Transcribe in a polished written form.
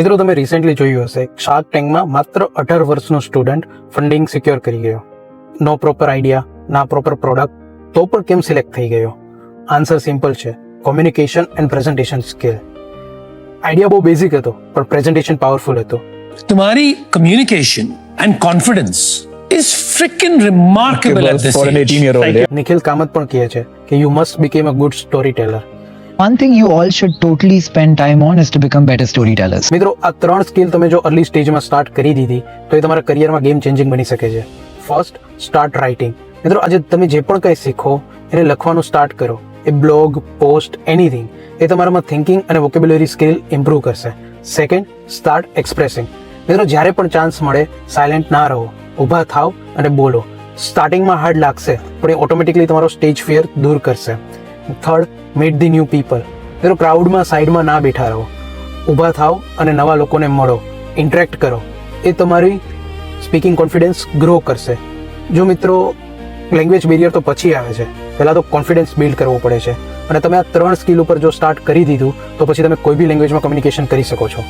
મિત્રો તમે રિસેન્ટલી જોયું હશે શાર્ક ટેન્કમાં માત્ર 18 વર્ષનો સ્ટુડન્ટ ફંડિંગ સિક્યોર કરી ગયો. નો પ્રોપર આઈડિયા, ના પ્રોપર પ્રોડક્ટ, તો પણ કેમ સિલેક્ટ થઈ ગયો? આન્સર સિમ્પલ છે, communication and presentation skill. Idea બહુ બેઝિક હતો પણ પ્રેઝન્ટેશન પાવરફુલ હતો. तुम्हारी communication and confidence is fricking remarkable at this for an 18-year-old. Nikhil Kamat પણ કહે છે કે you must became a good story Taylor. One thing you all should totally spend time on is to become better storytellers. મિત્રો આ 3 skill તમે જો early સ્ટેજમાં start કરી દીધી તો એ તમારા કરિયરમાં ગેમ ચેન્જિંગ બની શકે છે. First, start writing. મિત્રો આજે તમે જે પણ કંઈ શીખો એને લખવાનું સ્ટાર્ટ કરો. એ બ્લોગ, પોસ્ટ, એનીથિંગ એ તમારામાં થિંકિંગ અને વોકેબ્યુલરી સ્કિલ ઇમ્પ્રૂવ કરશે. Second, start expressing. મિત્રો જ્યારે પણ ચાન્સ મળે સાયલેન્ટ ના રહો, ઊભા થાવ અને બોલો. સ્ટાર્ટિંગમાં હાર્ડ લાગશે પણ એ ઓટોમેટિકલી તમારો સ્ટેજ ફિયર દૂર કરશે. Third, meet the new people. મિત્રો ક્રાઉડમાં સાઈડમાં ના બેઠા રહો, ઊભા થાવ અને નવા લોકોને મળો, ઇન્ટરેક્ટ કરો. એ તમારી સ્પીકિંગ કોન્ફિડન્સ ગ્રો કરશે. જો મિત્રો લેંગ્વેજ બેરિયર તો પછી આવે છે, પહેલાં તો કોન્ફિડન્સ બિલ્ડ કરવો પડે છે અને તમે આ 3 સ્કિલ ઉપર જો સ્ટાર્ટ કરી દીધું તો પછી તમે કોઈ બી લેંગ્વેજમાં કમ્યુનિકેશન કરી શકો છો.